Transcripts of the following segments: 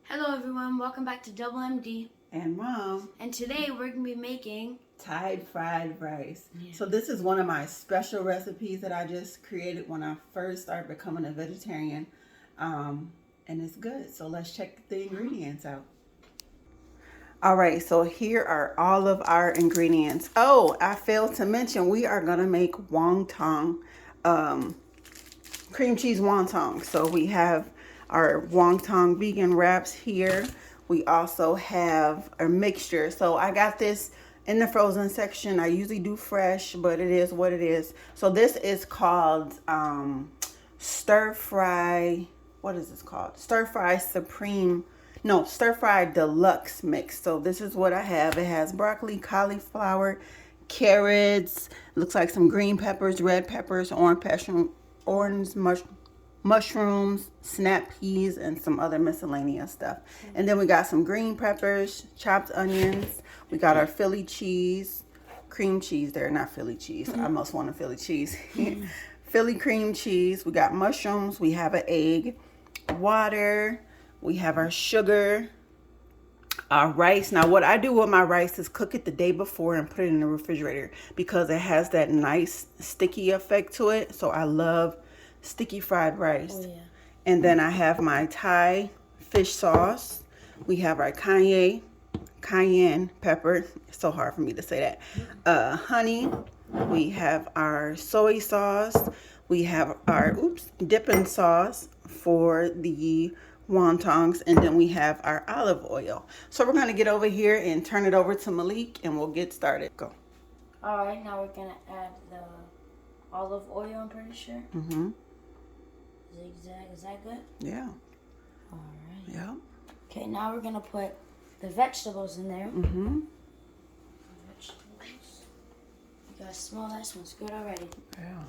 Hello everyone, welcome back to Double MD. And Mom. And today we're going to be making Thai fried rice. So this is one of my special recipes that I just created when I first started becoming a vegetarian. And it's good. So let's check the ingredients out. All right, so here are all of our ingredients. Oh, I failed to mention we are going to make wonton, cream cheese wonton. So we have our wonton vegan wraps here. We also have a mixture. So I got this in the frozen section. I usually do fresh, but it is what it is. So this is called stir fry. What is this called? Stir fry supreme. No, stir fry deluxe mix. So this is what I have. It has broccoli, cauliflower, carrots. Looks like some green peppers, red peppers, orange mushrooms, snap peas, and some other miscellaneous stuff. And then we got some green peppers, chopped onions. We got our Philly cheese, cream cheese there, not Philly cheese. I almost want a Philly cheese. Philly cream cheese. We got mushrooms. We have an egg, water. We have our sugar, our rice. Now what I do with my rice is cook it the day before and put it in the refrigerator because it has that nice sticky effect to it. So I love sticky fried rice. Oh, yeah. And then I have my Thai fish sauce. We have our cayenne pepper. It's so hard for me to say that. Honey. We have our soy sauce. We have our dipping sauce for the wontons, and then we have our olive oil. So we're going to get over here and turn it over to Malik and we'll get started. Go. All right, now we're going to add the olive oil, I'm pretty sure. Zigzag, is that good? Yeah. All right. Yeah. Okay, now we're going to put the vegetables in there. Vegetables. You guys smell that? Smells good already. Yeah.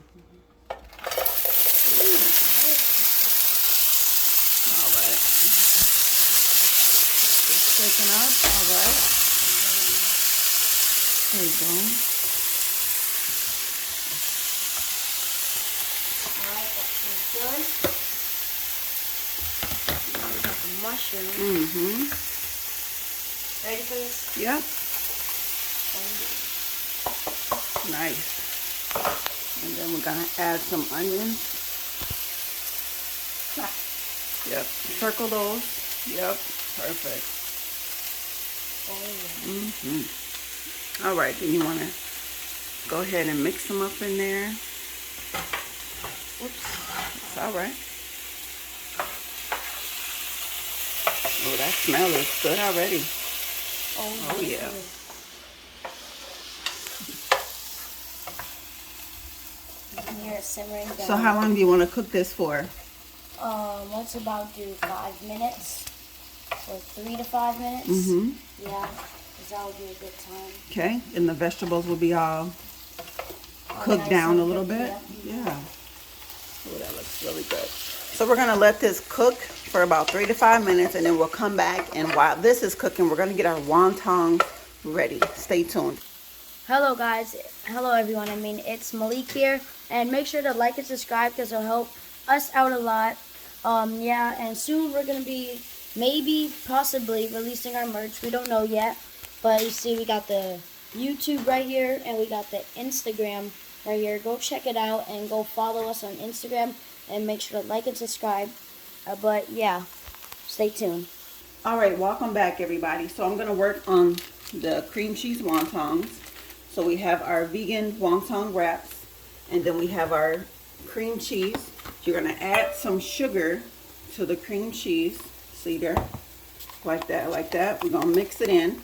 Shaking up, all right. There you go. All right, that feels good. Now we got the mushrooms. Ready for this? Yep. Nice. And then we're gonna add some onions. Yep. Circle those. Yep. Perfect. All right, then you want to go ahead and mix them up in there. Oops, it's all right. Oh, that smell is good already. Oh yeah. You can hear it simmering down. So how long do you want to cook this for? Let's about do 5 minutes. Or 3 to 5 minutes. Yeah, because that would be a good time. Okay, and the vegetables will be all cooked nice down a little cooked, bit. Yeah. Oh, that looks really good. So we're going to let this cook for about 3 to 5 minutes, and then we'll come back. And while this is cooking, we're going to get our wonton ready. Stay tuned. Hello, guys. Hello, everyone. It's Malik here. And make sure to like and subscribe because it'll help us out a lot. Yeah, and soon we're going to be possibly releasing our merch. We don't know yet, but you see we got the YouTube right here and we got the Instagram right here. Go check it out and go follow us on Instagram and make sure to like and subscribe. But yeah, stay tuned. All right, welcome back everybody. So I'm going to work on the cream cheese wontons. So we have our vegan wonton wraps, and then we have our cream cheese. You're going to add some sugar to the cream cheese. See there? Like that. We're going to mix it in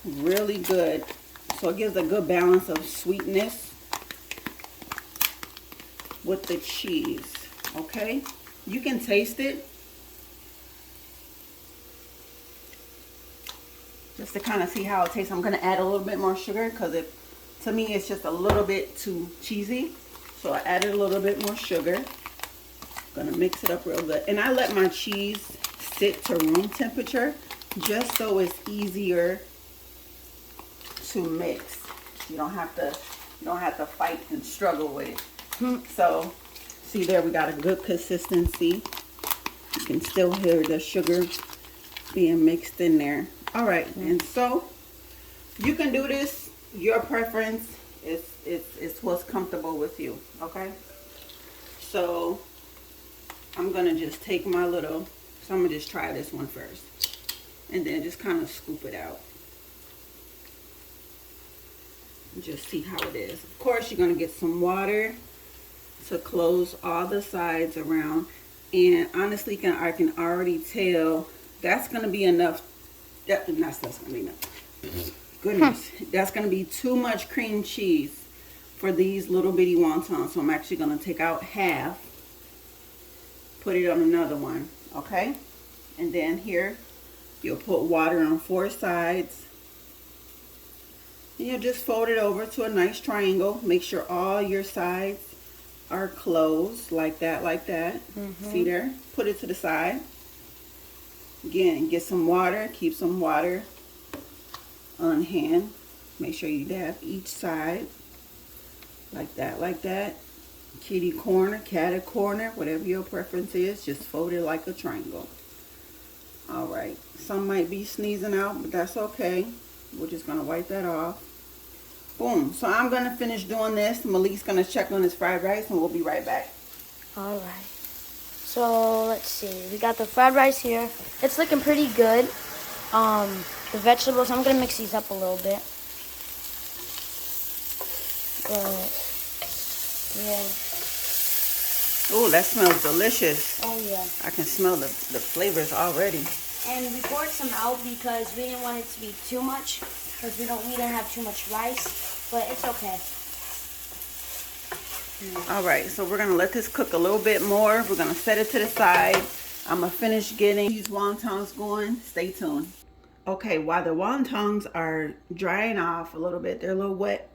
really good. So it gives a good balance of sweetness with the cheese. Okay? You can taste it. Just to kind of see how it tastes. I'm going to add a little bit more sugar because to me it's just a little bit too cheesy. So I added a little bit more sugar. Going to mix it up real good. And I let my cheese sit to room temperature just so it's easier to mix. You don't have to fight and struggle with it. So see there, we got a good consistency. You can still hear the sugar being mixed in there. All right, and so you can do this, your preference. It's what's comfortable with you, okay? So I'm gonna just take my little, so I'm gonna just try this one first. And then just kind of scoop it out. And just see how it is. Of course, you're gonna get some water to close all the sides around. And honestly, I can already tell that's gonna be enough. That's gonna be enough. Goodness, that's gonna be too much cream cheese for these little bitty wontons. So I'm actually gonna take out half, put it on another one, okay? And then here, you'll put water on 4 sides. And you'll just fold it over to a nice triangle. Make sure all your sides are closed like that, like that. See there? Put it to the side. Again, get some water. Keep some water on hand. Make sure you dab each side like that, like that. Kitty corner, catty corner, whatever your preference is, just fold it like a triangle. All right, some might be sneezing out, but that's okay. We're just gonna wipe that off. Boom. So I'm gonna finish doing this. Malik's gonna check on his fried rice, and we'll be right back. All right. So let's see. We got the fried rice here. It's looking pretty good. The vegetables, I'm gonna mix these up a little bit. Yeah. Oh, that smells delicious. Oh yeah. I can smell the flavors already. And we poured some out because we didn't want it to be too much, because we didn't have too much rice, but it's okay. All right, so we're gonna let this cook a little bit more. We're gonna set it to the side. I'm gonna finish getting these wontons going. Stay tuned. Okay, while the wontons are drying off a little bit, they're a little wet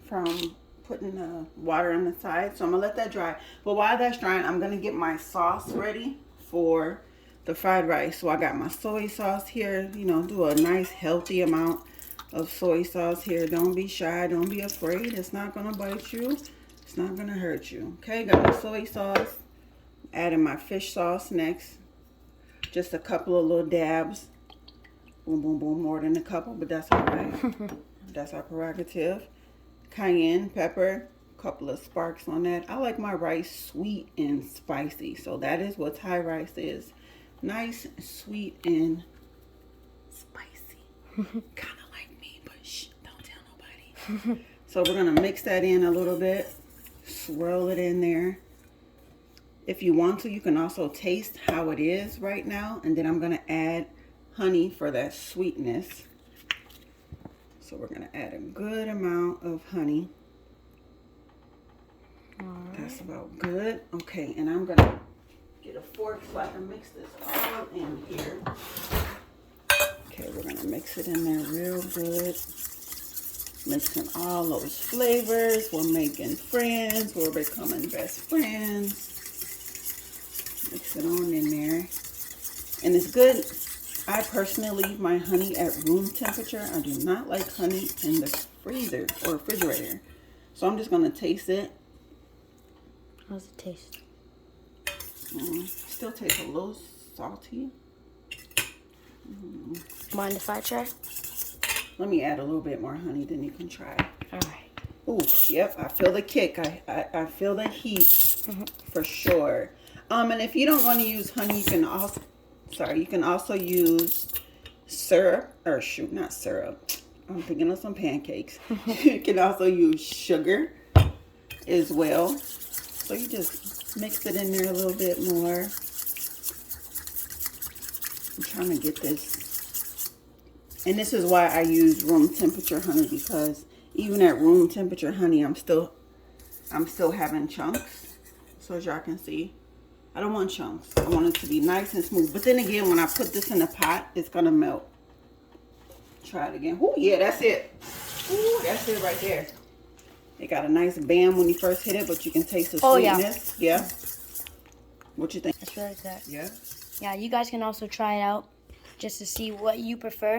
from putting the water on the side, so I'm gonna let that dry. But while that's drying, I'm gonna get my sauce ready for the fried rice. So I got my soy sauce here. You know, do a nice healthy amount of soy sauce here. Don't be shy, don't be afraid. It's not gonna bite you, it's not gonna hurt you. Okay, got my soy sauce. Adding my fish sauce next. Just a couple of little dabs. Boom, boom, boom, more than a couple, but that's all right. That's our prerogative. Cayenne pepper, a couple of sparks on that. I like my rice sweet and spicy, so that is what Thai rice is. Nice, sweet, and spicy. Kind of like me, but shh, don't tell nobody. So we're gonna mix that in a little bit, swirl it in there. If you want to, you can also taste how it is right now, and then I'm gonna add honey for that sweetness. So we're gonna add a good amount of honey. All right. That's about good. Okay, and I'm gonna get a fork so I can mix this all in here. Okay, we're gonna mix it in there real good. Mixing all those flavors. We're making friends. We're becoming best friends. Mix it on in there. And it's good. I personally leave my honey at room temperature. I do not like honey in the freezer or refrigerator. So I'm just going to taste it. How's it taste? Still tastes a little salty. Mind if I try? Let me add a little bit more honey, then you can try. All right. Ooh, yep, I feel the kick. I feel the heat for sure. And if you don't want to use honey, you can also use syrup, or shoot, not syrup. I'm thinking of some pancakes. You can also use sugar as well. So you just mix it in there a little bit more. I'm trying to get this. And this is why I use room temperature honey, because even at room temperature honey, I'm still having chunks. So as y'all can see, I don't want chunks. I want it to be nice and smooth. But then again, when I put this in the pot, it's gonna melt. Try it again. Oh yeah, that's it. Ooh, that's it right there. It got a nice bam when you first hit it, but you can taste the sweetness. Yeah. What you think? That's really good. Yeah. Yeah, you guys can also try it out just to see what you prefer.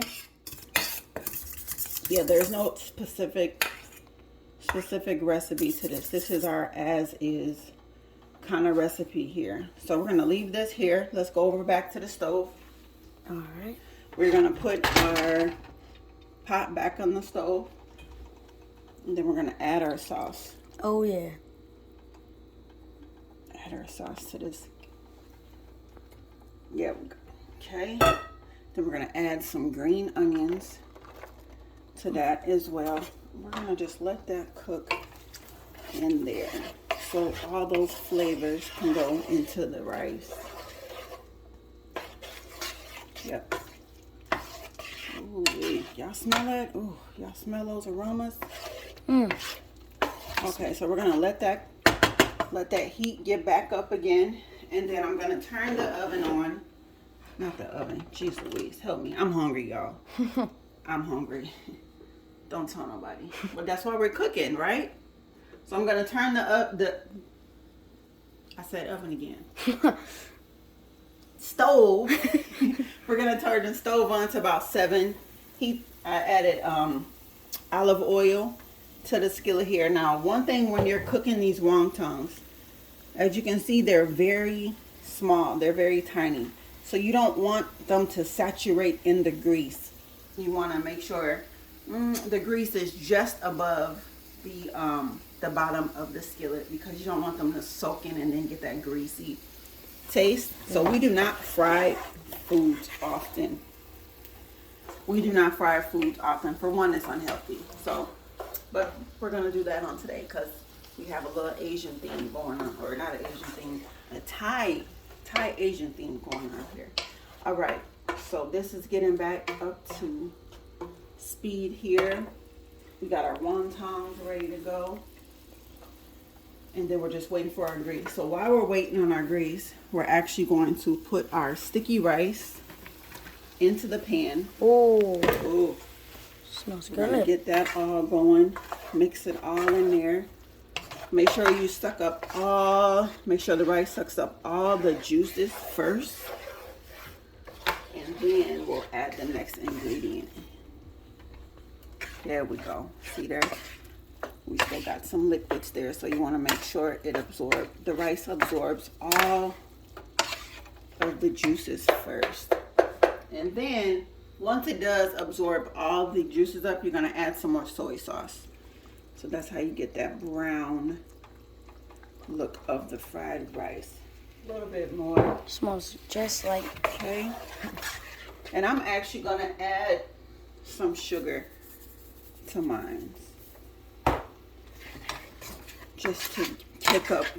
Yeah, there's no specific recipe to this. This is our as is kind of recipe here. So we're gonna leave this here. Let's go over back to the stove. All right. We're gonna put our pot back on the stove, and then we're gonna add our sauce. Oh yeah. Add our sauce to this. Yeah. Okay. Then we're gonna add some green onions to that as well. We're gonna just let that cook in there, so all those flavors can go into the rice. Yep. Ooh, y'all smell it? Ooh, y'all smell those aromas? Okay, so we're gonna let that heat get back up again, and then I'm gonna turn the oven on. Not the oven. Jeez Louise, help me. I'm hungry, y'all. I'm hungry. Don't tell nobody. But that's why we're cooking, right? So I'm gonna turn I said oven again. Stove. We're gonna turn the stove on to about 7 heat. I added olive oil to the skillet here. Now, one thing when you're cooking these wontons, as you can see, they're very small. They're very tiny. So you don't want them to saturate in the grease. You want to make sure the grease is just above the bottom of the skillet, because you don't want them to soak in and then get that greasy taste. So we do not fry foods often. We do not fry foods often. For one, it's unhealthy. So, but we're gonna do that on today because we have a little Asian theme going on, or not an Asian theme, a Thai Asian theme going on here. All right. So this is getting back up to speed here. We got our wontons ready to go. And then we're just waiting for our grease. So while we're waiting on our grease, we're actually going to put our sticky rice into the pan. Oh, smells good. We're gonna get that all going. Mix it all in there. Make sure you make sure the rice sucks up all the juices first. And then we'll add the next ingredient. There we go. See there? We still got some liquids there, so you want to make sure the rice absorbs all of the juices first. And then once it does absorb all the juices up, you're going to add some more soy sauce. So that's how you get that brown look of the fried rice. A little bit more. Smells just like. Okay. And I'm actually going to add some sugar to mine, just to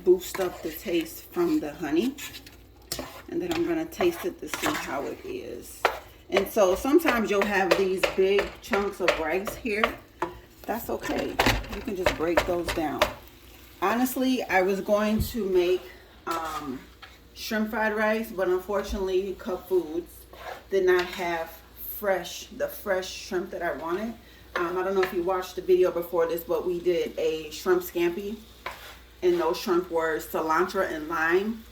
boost up the taste from the honey. And then I'm going to taste it to see how it is. And so sometimes you'll have these big chunks of rice here. That's okay. You can just break those down. Honestly, I was going to make shrimp fried rice, but unfortunately Cup Foods did not have the fresh shrimp that I wanted. I don't know if you watched the video before this, but we did a shrimp scampi, and those shrimp were cilantro and lime.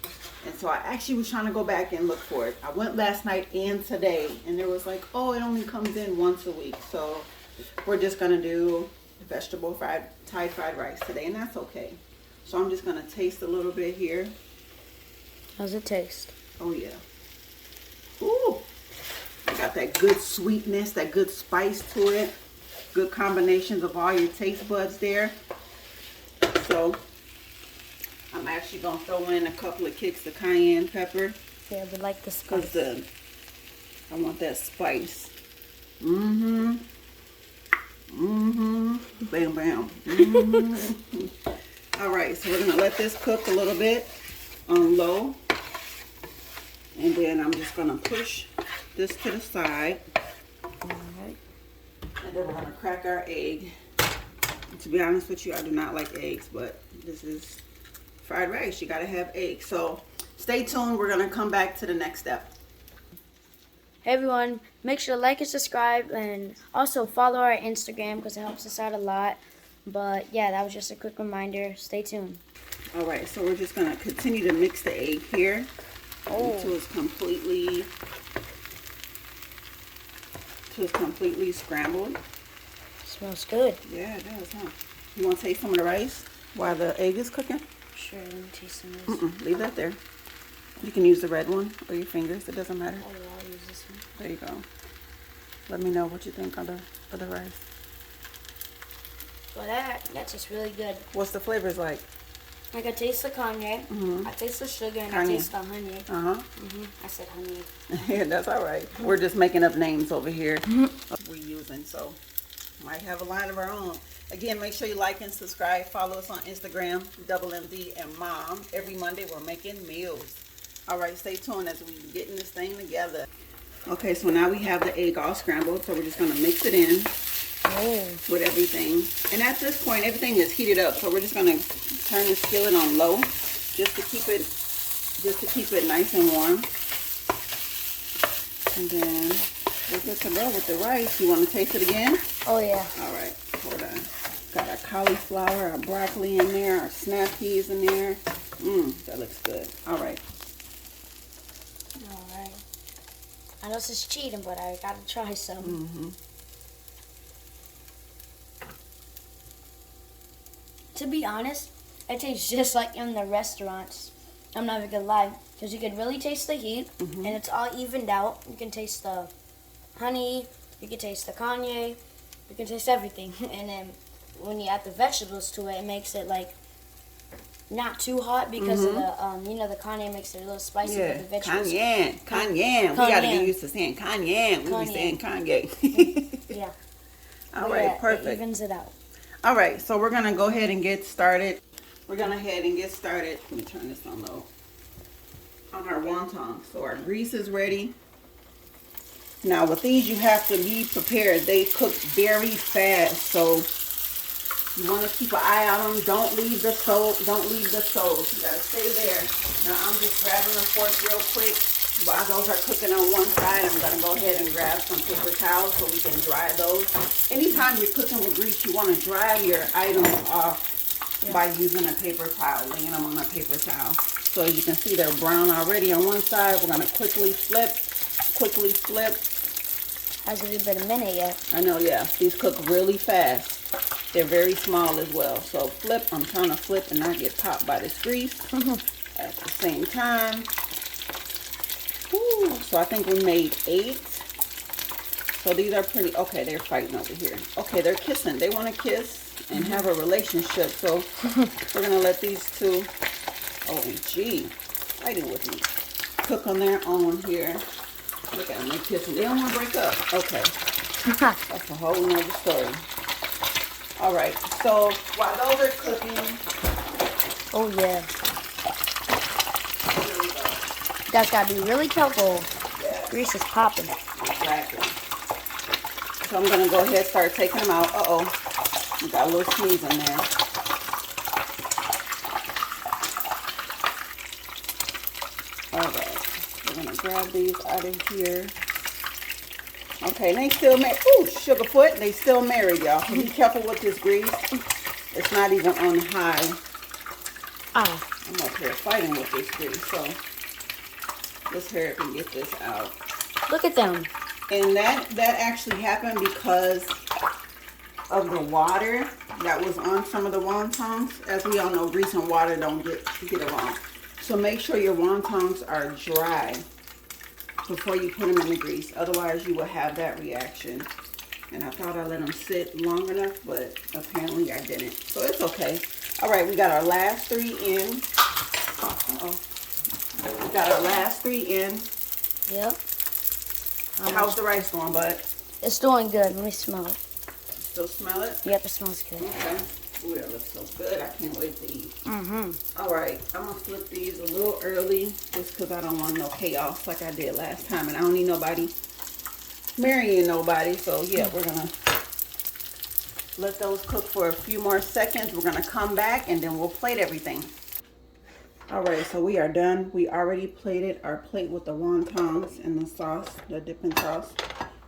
And so I actually was trying to go back and look for it. I went last night and today, and it was like, oh, it only comes in once a week. So we're just gonna do vegetable Thai fried rice today, and that's okay. So I'm just gonna taste a little bit here. How's it taste? Oh yeah. Ooh, got that good sweetness, that good spice to it. Good combinations of all your taste buds there. So I'm actually gonna throw in a couple of kicks of cayenne pepper. Yeah, we like the spice. Cause I want that spice. Bam, bam. All right, so we're gonna let this cook a little bit on low, and then I'm just gonna push this to the side. All right. And then we're gonna crack our egg. To be honest with you, I do not like eggs, but this is fried rice. You gotta have eggs. So stay tuned. We're gonna come back to the next step. Hey everyone, make sure to like and subscribe, and also follow our Instagram because it helps us out a lot. But yeah, that was just a quick reminder. Stay tuned. All right, so we're just gonna continue to mix the egg here until it's completely scrambled. Smells good. Yeah, it does, huh? You want to taste some of the rice while the egg is cooking? Sure, let me taste some of this. Leave that there. You can use the red one or your fingers. It doesn't matter. Oh, I'll use this one. There you go. Let me know what you think of the rice. Well, that tastes really good. What's the flavors like? Like I taste the Kanye, I taste the sugar, and I Kanye. taste the honey. I said honey. Yeah, that's all right. We're just making up names over here. We're using, so might have a line of our own. Again, make sure you like and subscribe. Follow us on Instagram, Double MD and Mom. Every Monday we're making meals. All right, stay tuned as we getting this thing together. Okay, so now we have the egg all scrambled, so we're just gonna mix it in with everything. And at this point, everything is heated up, so we're just gonna turn the skillet on low, just to keep it nice and warm. And then we're good to go with the rice. You want to taste it again? Oh yeah. All right, hold on. Got our cauliflower, our broccoli in there, our snap peas in there. That looks good. All right. All right. I know this is cheating, but I gotta try some. To be honest, it tastes just like in the restaurants. I'm not even gonna lie, because you can really taste the heat, and it's all evened out. You can taste the honey, you can taste the Kanye, you can taste everything. And then when you add the vegetables to it, it makes it like not too hot because of the, you know, the Kanye makes it a little spicy. Yeah, But the vegetables. Kanye. We gotta get used to saying Kanye. We be saying Kanye. Yeah. All right, yeah, perfect. It evens it out. All right, so we're gonna go ahead and get started. Let me turn this on low. On our wontons. So our grease is ready. Now with these, you have to be prepared. They cook very fast, so you want to keep an eye on them. Don't leave the stove. You gotta stay there. Now I'm just grabbing a fork real quick. While those are cooking on one side, I'm gonna go ahead and grab some paper towels so we can dry those. Anytime you're cooking with grease, you want to dry your items off by using a paper towel, laying them on a paper towel. So as you can see, they're brown already on one side. We're gonna quickly flip. Hasn't even been a minute yet. I know, yeah. These cook really fast. They're very small as well. So flip. I'm trying to flip and not get popped by this grease at the same time. Ooh, so I think we made 8. So these are pretty, okay, they're fighting over here. Okay, they're kissing. They want to kiss and have a relationship. So we're going to let these two, OMG, fighting with me, cook on their own here. Look at them, they're kissing. They don't want to break up. Okay. That's a whole nother story. All right, so while those are cooking. Oh, yeah. You guys gotta be really careful. Yes. Grease is popping. Exactly. So I'm gonna go ahead and start taking them out. We got a little sneeze in there. All right, we're gonna grab these out of here. Okay, and they still married. Ooh, Sugarfoot, they still married, y'all. So be careful with this grease. It's not even on high. I'm up here fighting with this grease, so let's hurry up and get this out. Look at them. And that actually happened because of the water that was on some of the wontons. As we all know, grease and water don't get along. So make sure your wontons are dry before you put them in the grease. Otherwise, you will have that reaction. And I thought I let them sit long enough, but apparently I didn't. So it's okay. All right, we got our last 3 in. We got our last 3 in. Yep. How's the rice going, bud? It's doing good. Let me smell it. Still smell it? Yep, it smells good. Okay. Ooh, that looks so good. I can't wait to eat. All right, I'm going to flip these a little early just because I don't want no chaos like I did last time. And I don't need nobody marrying nobody. So, yeah, we're going to let those cook for a few more seconds. We're going to come back and then we'll plate everything. All right, so we are done. We already plated our plate with the wontons and the sauce, the dipping sauce.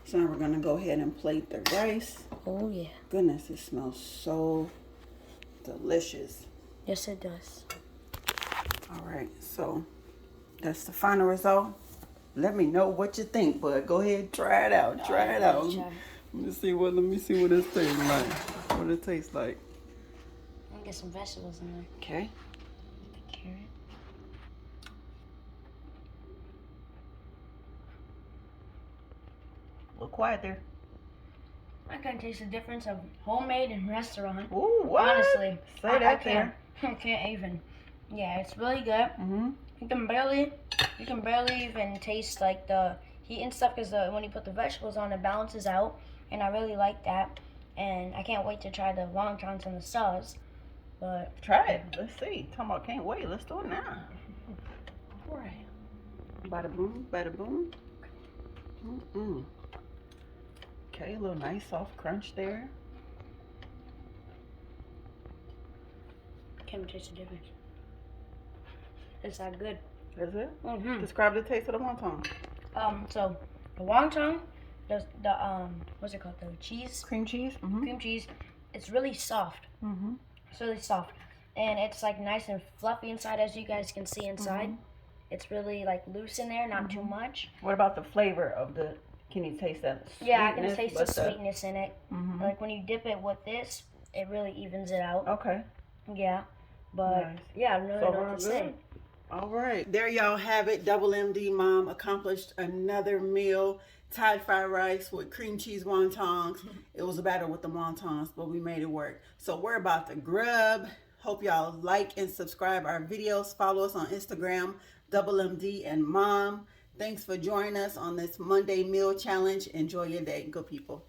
So now we're going to go ahead and plate the rice. Oh, yeah. Goodness, it smells so delicious. Yes, it does. All right, so that's the final result. Let me know what you think, bud. Go ahead, try it out. Try it out. Let me see what it tastes like. What it tastes like. I'll get some vegetables in there. Okay. The carrot. A little quiet there. I can taste the difference of homemade and restaurant. Ooh, what? Honestly, Say that I can't even. Yeah, it's really good. Mm-hmm. You can barely even taste like the heat and stuff because when you put the vegetables on, it balances out, and I really like that. And I can't wait to try the wontons and the sauce. But try it. Let's see. Talking about can't wait. Let's do it now. All right. Bada boom, bada boom. Mm-mm. Okay, a little nice soft crunch there. Can't taste the difference. It's that good. Is it? Mm-hmm. Describe the taste of the wonton. So the wonton, the what's it called? The cheese. Cream cheese. Mm-hmm. Cream cheese. It's really soft. Mm-hmm. It's really soft, and it's like nice and fluffy inside, as you guys can see inside. Mm-hmm. It's really like loose in there, not too much. What about the flavor of the? Can you taste that? Yeah, I can taste the sweetness in it. Mm-hmm. Like when you dip it with this, it really evens it out. Okay. Yeah, but nice. yeah, I really don't know what to say. All right, there y'all have it. Double MD Mom accomplished another meal. Thai fried rice with cream cheese wontons. It was a battle with the wontons, but we made it work. So we're about to grub. Hope y'all like and subscribe our videos. Follow us on Instagram, Double MD and Mom. Thanks for joining us on this Monday meal challenge. Enjoy your day, good people.